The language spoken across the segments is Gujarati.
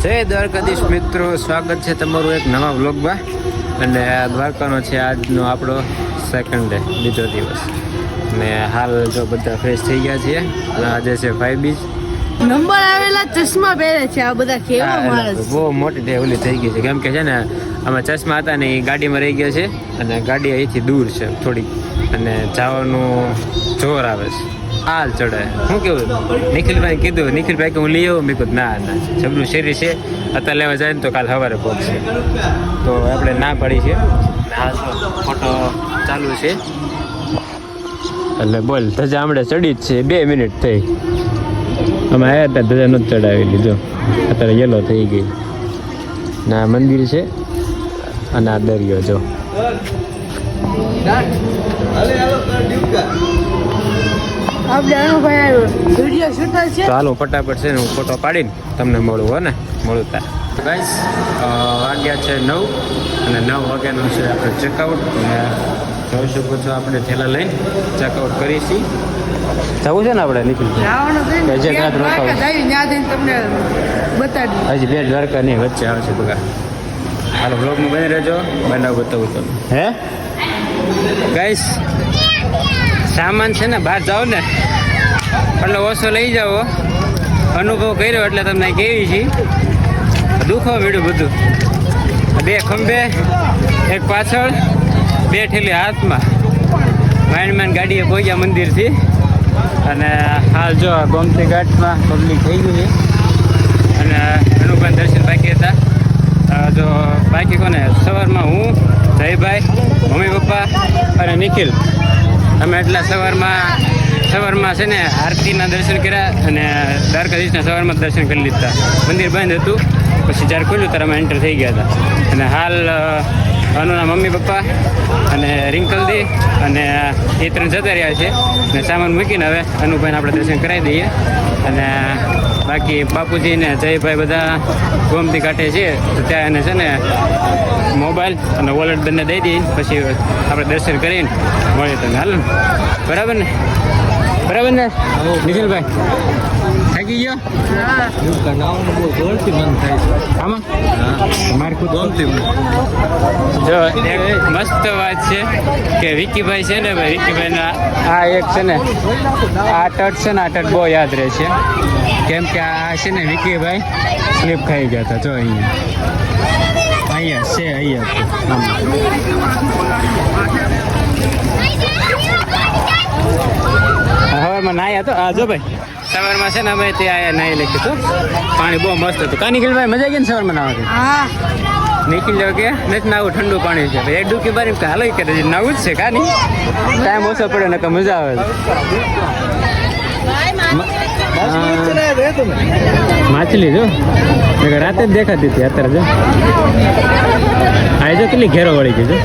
જય દ્વારકાધીશ મિત્રો, સ્વાગત છે તમારું એક નવા વ્લોગમાં. અને દ્વારકાનો છે આજનો આપણો સેકન્ડ ડે, બીજો દિવસ. અને હાલ જો બધા ફ્રેશ થઈ ગયા છીએ. આજે છે 5 બીજ. નંબર આવેલા ચશ્મા પહેરે છે આ બધા, કેવા માણસ. બહુ મોટી ડેવલી થઈ ગઈ છે, કેમ કે છે ને આમાં ચશ્મા હતા ને એ ગાડીમાં રહી ગયા છે. અને ગાડી અહીંથી દૂર છે થોડીક, અને જવાનું જોર આવે છે. હાલ ચડે શું કેવું? નિખિલભાઈ કીધું, નિખિલભાઈ કે હું લઈ આવું. મેં કીધું ના જબલું શેરી છે, અત્યારે લેવા જાય ને તો કાલ સવારે પહોંચશે. તો આપણે ના પડી છે. હા ફોટો ચાલુ છે એટલે બોલ. ધજા હમણે ચડી જ છે, 2 મિનિટ થઈ. અમે આવ્યા હતા ધજા નથી ચડાવી લીધો, અત્યારે યલો થઈ ગઈ. ના મંદિર છે અને આ દરિયો જો. ચાલો ફટાફટ છે ને હું ફોટો પાડીને તમને મળું. હો ને મળું તા ગાઈસ. વાગ્યા છે 9 અને 9 વાગ્યાનું છે આપણે ચેકઆઉટ. અને જોઈ શકો છો આપણે થેલા લઈને ચેકઆઉટ કરીશી. જવું છે ને આપણે નીકળી હજી 2 દ્વારકા નહીં વચ્ચે આવશે બગા. હાલો બ્લોગમાં બની રહેજો, બનાવ બતાવું તમે. હે ગાઈસ સામાન છે ને બહાર જાઓ ને એટલે ઓછો લઈ જાઓ. અનુભવ કર્યો એટલે તમને કેવી છે. દુખો વીડું બધું. 2 ખંભે, 1 પાછળ, 2 ઠેલી હાથમાં. માંડ ગાડીએ પહોંચ્યા મંદિરથી. અને હાલ જો ગોમતી ઘાટમાં પબ્લિક થઈ ગયું છે. અને અનુભાઈ દર્શન બાકી હતા. જો બાકી કોને સવારમાં હું, જયભાઈ, મમ્મી પપ્પા અને નિખિલ અમે એટલા સવારમાં છે ને આરતીના દર્શન કર્યા. અને દ્વારકાધીશના સવારમાં દર્શન કરી લીધા. મંદિર બંધ હતું, પછી જ્યારે ખુલ્યું ત્યારે અમે એન્ટર થઈ ગયા હતા. અને હાલ અનુના મમ્મી પપ્પા અને રિંકલદી અને એ 3 જતા રહ્યા છે. અને સામાન મૂકીને હવે અનુભાઈને આપણે દર્શન કરાવી દઈએ. અને બાકી બાપુજી ને જયભાઈ બધા ગોમતી કાંઠે છે, તો ત્યાં એને છે ને મોબાઈલ અને વોલેટ બંને દઈ દઈએ. પછી આપણે દર્શન કરીને મળીએ તમને. હાલ બરાબર ને? બરાબર ને નિખિલભાઈ? થાકી ગયો? આમાં મારે ખુદ જો એક મસ્ત વાત છે કે વિકીભાઈ છે ને ભાઈ, વિકીભાઈના આ એક છે ને આ ટચ છે ને, આ ટચ બહુ યાદ રહે છે. કેમ કે આ છે ને વિકીભાઈ સ્લીપ ખાઈ ગયા હતા. જો અહીંયા છે, સવારમાં નાહ્યા તો આ જો ભાઈ. સવારમાં છે ને અમે ત્યાં નાહી લખ્યું હતું. પાણી બહુ મસ્ત હતું. કા નિખિલભાઈ મજા આવી ને સવારમાં નાહવા? નિખિલ જો કે નથી નાવું, ઠંડુ પાણી છે. એક ડૂબકી બારી હાલો કરે નાવું જ છે. કા નહીં ટાઈમ ઓછો પડે ને મજા આવે. માછલી જો રાતે જ દેખાતી હતી, અત્યારે જો આ જો કેટલી ઘેરો વળી ગઈ છે.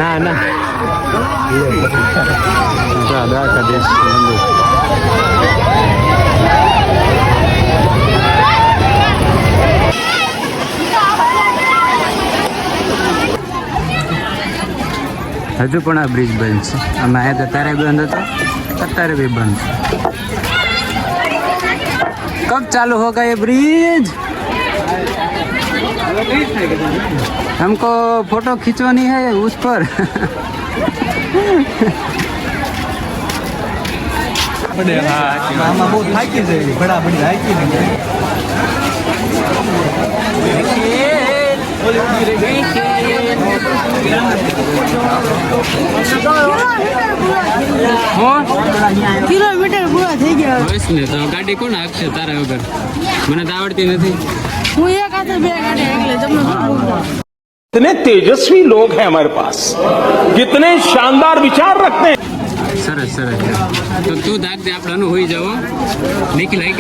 ના દ્વારકાધીશ મંદિર. હજુ પણ આ બ્રિજ બંધ છે. અમે આવ્યા હતા ત્યારે બંધ હતો, અત્યારે બી બંધ છે. કબ ચાલુ હોગા ये ब्रिज? हमको फोटो खींचवानी है उस पर. કિલોમીટર પૂરા થઈ ગયા ને તો ગાડી કોણ હાકશે તારા વગર? મને તો આવડતી નથી. હું એક હાથે 2 ગાડી એટલે તમને कितने तेजस्वी लोग हैं हमारे पास, कितने शानदार विचार रखते हैं. સરસ તો તું દાગ દે, આપણે અનુ હોઈ જાવ. નિખિલ એક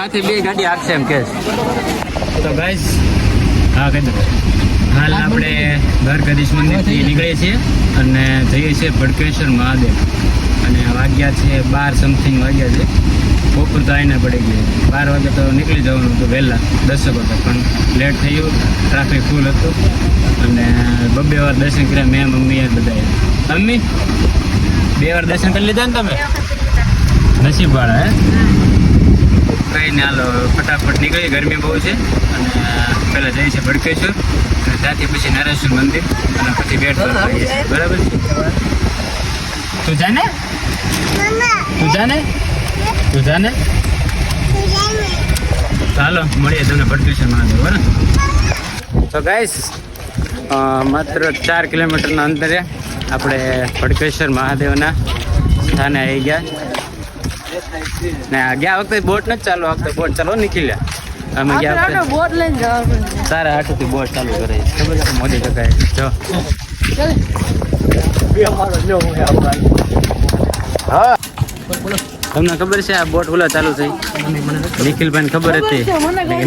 હાથે 2 ગાડી હાકશે એમ કે. તો ગાઈસ હા કહી દો. હાલ આપણે દ્વારકાધીશ મંદિરથી નીકળીએ છીએ અને જઈએ છીએ ભડકેશ્વર મહાદેવ. અને વાગ્યા છે 12 સમથિંગ વાગ્યા છે. બપોર તો આવીને પડી ગઈ. 12 વાગે તો નીકળી જવાનું હતું વહેલા, 10 વાગે, પણ લેટ થઈ ગયું. ટ્રાફિક ફૂલ હતું અને 2 વાર દર્શન કર્યા મેં, મમ્મી બધાએ. મમ્મી 2 વાર દર્શન કરી લીધા ને તમે? નસીબ વાળા હે. કઈ ને હાલો ફટાફટ નીકળી, ગરમી બહુ છે. અને પહેલાં જઈએ છીએ ભડકેશ્વર, અને ત્યાંથી પછી નરેશ્વર મંદિર, અને પછી બેટ દ્વારકા જઈએ છીએ. બરાબર છે? તું જાને ચાલો મળીએ તમને ભડકેશ્વર મહાદેવ. બરાબર. તો ગાઈસ માત્ર 4 કિલોમીટરના અંતરે આપણે ભડકેશ્વર મહાદેવના સ્થાને આવી ગયા. ને ગયા વખતે બોટ નથી ચાલુ, આ વખતે બોટ ચાલો નીકળ્યા. અમે ગયા વખતે બોટ લઈને જવાનું. તારા હાથથી બોટ ચાલુ કરે ખબર છે મોદી કાકાએ. જો હા તમને ખબર છે આ બોટ ઓલા ચાલુ થઈ? નિખિલભાઈ ખબર હતી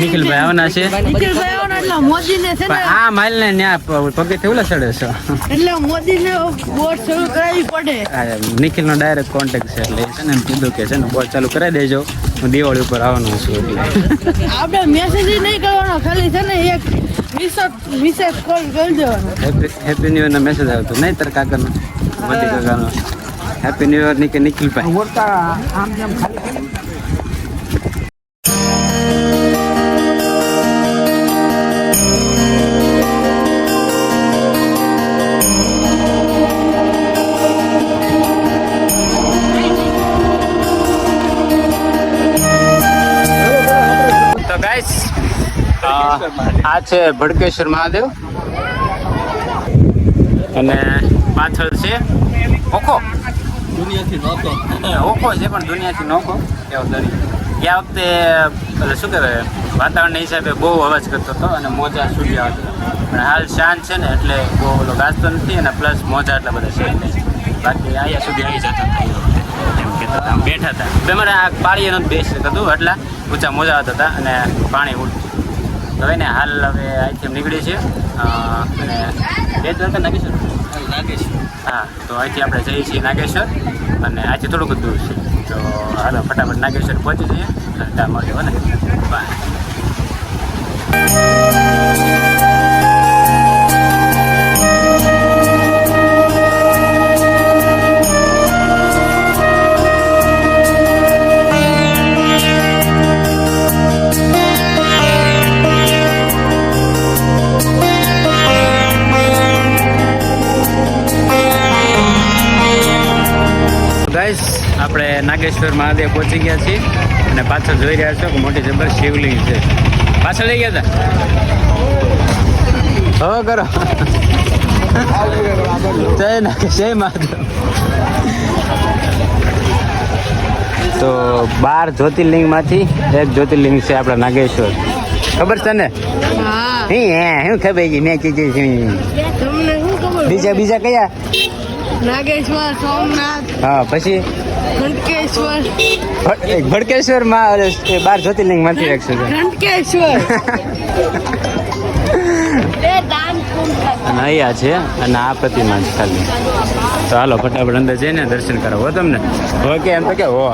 નિખિલભાઈ આવવાના છે. નીકળભાઈ આવવાના એટલે મોદીને છે ને આ માઇલ ને ત્યાં પગેથી ઓલા ચડે છે. એટલે મોદીને બોટ શરૂ કરાવવી પડે. નિખિલ નો ડાયરેક્ટ કોન્ટેક્ટ છે એટલે છે ને એમ કીધું કે છે ને બોટ ચાલુ કરાવી દેજો, હું દિવાળી ઉપર આવવાનું છું. એટલે આપણે મેસેજ નહીં કરવાનો, ખાલી છે ને એક વિશેષ કોલ કરી દેવાનો. હેપી ન્યુ યર નો મેસેજ આવતો નહીં તાર કાકાનો, મોદી કાકાનો હેપી ન્યુ યર ની કે નિખિલભાઈ. તો ગાઈસ આ છે ભડકેશ્વર મહાદેવ, અને પાછળ છે ઓખો. ઓખો છે પણ દુનિયાથી નોખો એવો દરિયો. ગયા વખતે શું કહેવાય વાતાવરણના હિસાબે બહુ અવાજ કરતો હતો અને મોજા છૂટી આવતો હતો. પણ હાલ શાંત છે ને એટલે બહુ ઓલો ગાજતો નથી, અને પ્લસ મોજા એટલા બધા છે નહીં. બાકી અહીંયા સુધી આવી જતા હતા એમ કહેતા હતા, બેઠા હતા. તમારે આ પાળીએ નથી બેસી શકતું, એટલા ઊંચા મોજા આવતા હતા અને પાણી ઉડતું. તો એને હાલ હવે અહીંથી નીકળીએ છીએ અને બેટ દ્વારકા નાગેશ્વર. હા, તો અહીંથી આપણે જઈએ છીએ નાગેશ્વર, અને અહીંથી થોડુંક દૂર છે. તો હાલો ફટાફટ નાગેશ્વર પહોંચી જઈએ અને ત્યાં મળીએ. ને બાય. ગાઈસ આપણે નાગેશ્વર મહાદેવ પહોંચી ગયા છીએ, અને પાછળ જોઈ રહ્યા છો કે મોટી જબર શિવલિંગ છે. પાછળ લઈ ગયા હતા હવે કરો જય મહાદેવ. તો 12 જ્યોતિર્લિંગમાંથી એક જ્યોતિર્લિંગ છે આપણા નાગેશ્વર. ખબર છે ને? શું ખબર છે? મેં કીધું તમને શું ખબર? બીજા કયા? નાગેશ્વર, સોમનાથ, હા, પછી ભડકેશ્વર માં 12 જ્યોતિર્લિંગ માંથી એક છે. ઘંટકેશ્વર અને અહીંયા છે, અને આ પ્રતિમા છે ખાલી. તો હાલો ફટાફટ અંદર જઈને દર્શન કરાવો તમને. ઓકે એમ તો કે હો.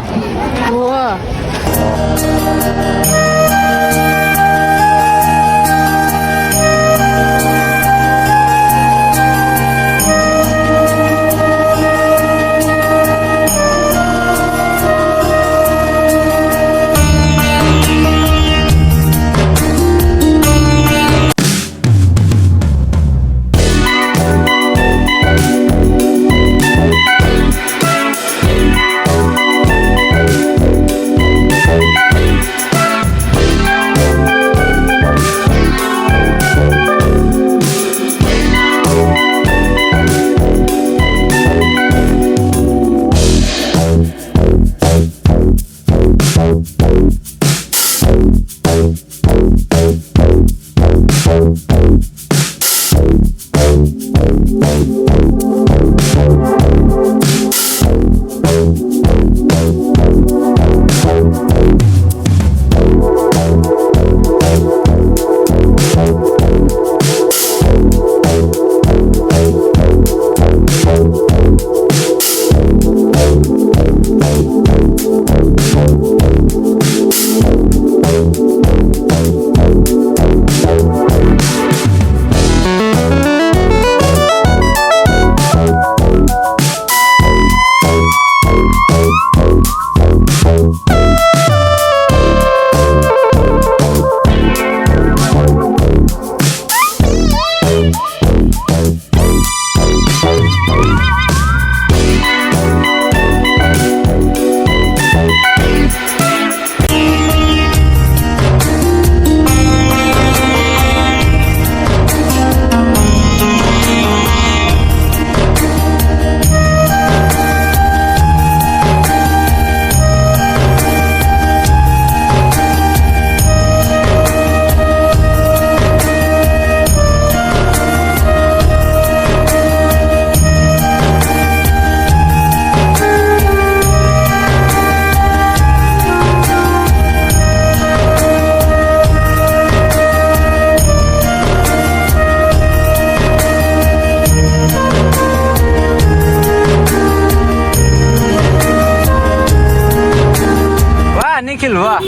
નિખિલ વાહ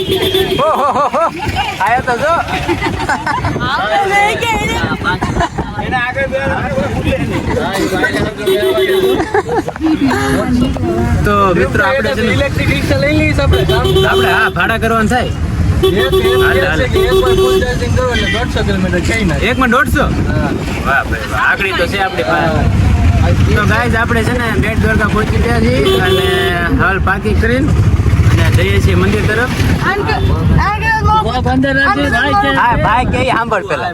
ઓહો આયા તો જો તો મિત્રો આપણે ઇલેક્ટ્રિક રિક્ષા લઈ લઈશ આપણે હા ભાડા કરવાનું થાય એકમાં 150 વાહ ભાઈ વાહ આકડી તો છે આપણી પાસે તો ગાઈઝ આપણે છે ને બેટ દ્વારકા પહોંચી ગયા છીએ અને હાલ પાર્કિંગ કરીને અને જઈએ છીએ મંદિર તરફ હા ભાઈ કે સાંભળ પેલા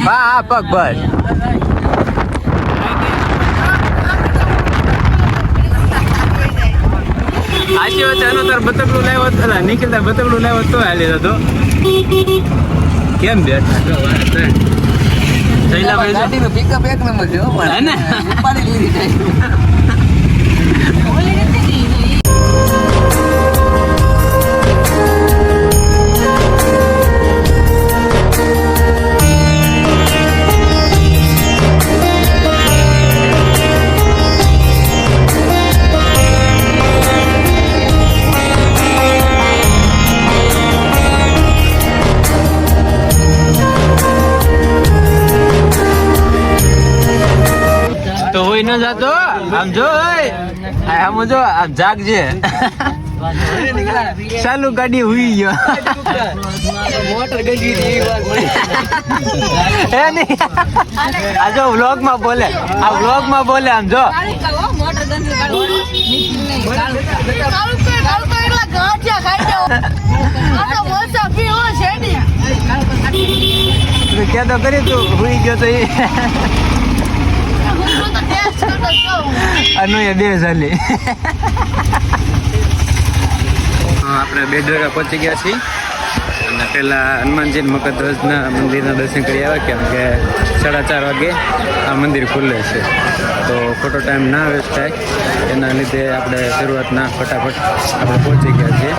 હા પગ બસ આશી વચ્ચે આનો તાર બતકડું લાવ્યો હતો નિખિલ તાર બતકડું લાવ્યો તો હાલી હતો કેમ બેઠ પિકઅપ એક નંબર છે હે ને ઉપાડી લીધી તો હોય ન જાતો આમ જો આમ જો આમ જાગજે ચાલુ ગાડી હુઈ ગયો મોટર ગઈ એવી વાત હે નહીં આ જો વ્લોગ માં બોલે આ વ્લોગ માં બોલે આમ જો કે તો કરી તું હુઈ ગયો તો એ અનુ એ 2 ચાલી આપણે બેટ દ્વારકા પહોંચી ગયા છીએ અને પહેલા હનુમાનજી મકરધ્વજના મંદિરના દર્શન કરી આવ્યા કેમ કે 4:30 વાગે આ મંદિર ખુલે છે તો ખોટો ટાઈમ ના વેસ્ટ થાય એના લીધે આપણે શરૂઆતના ફટાફટ આપણે પહોંચી ગયા છીએ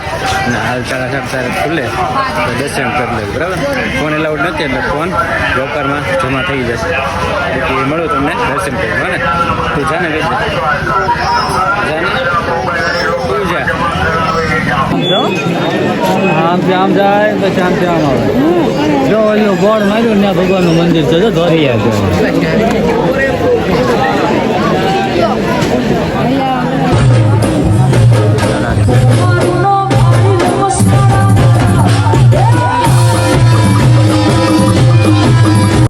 અને હાલ 4:30 ખુલે તો દર્શન કરી લેવું બરાબર ફોન એલાઉડ નથી એટલે ફોન લોકરમાં જમા થઈ જશે એટલે મળું તમને દર્શન કરી ને તું જાને વેચે જાને તું જા આમ જાય પછી આમ આવે જો ઓલું બોર્ડ માર્યું ને ભગવાનનું મંદિર છે જો ધોરિયા છે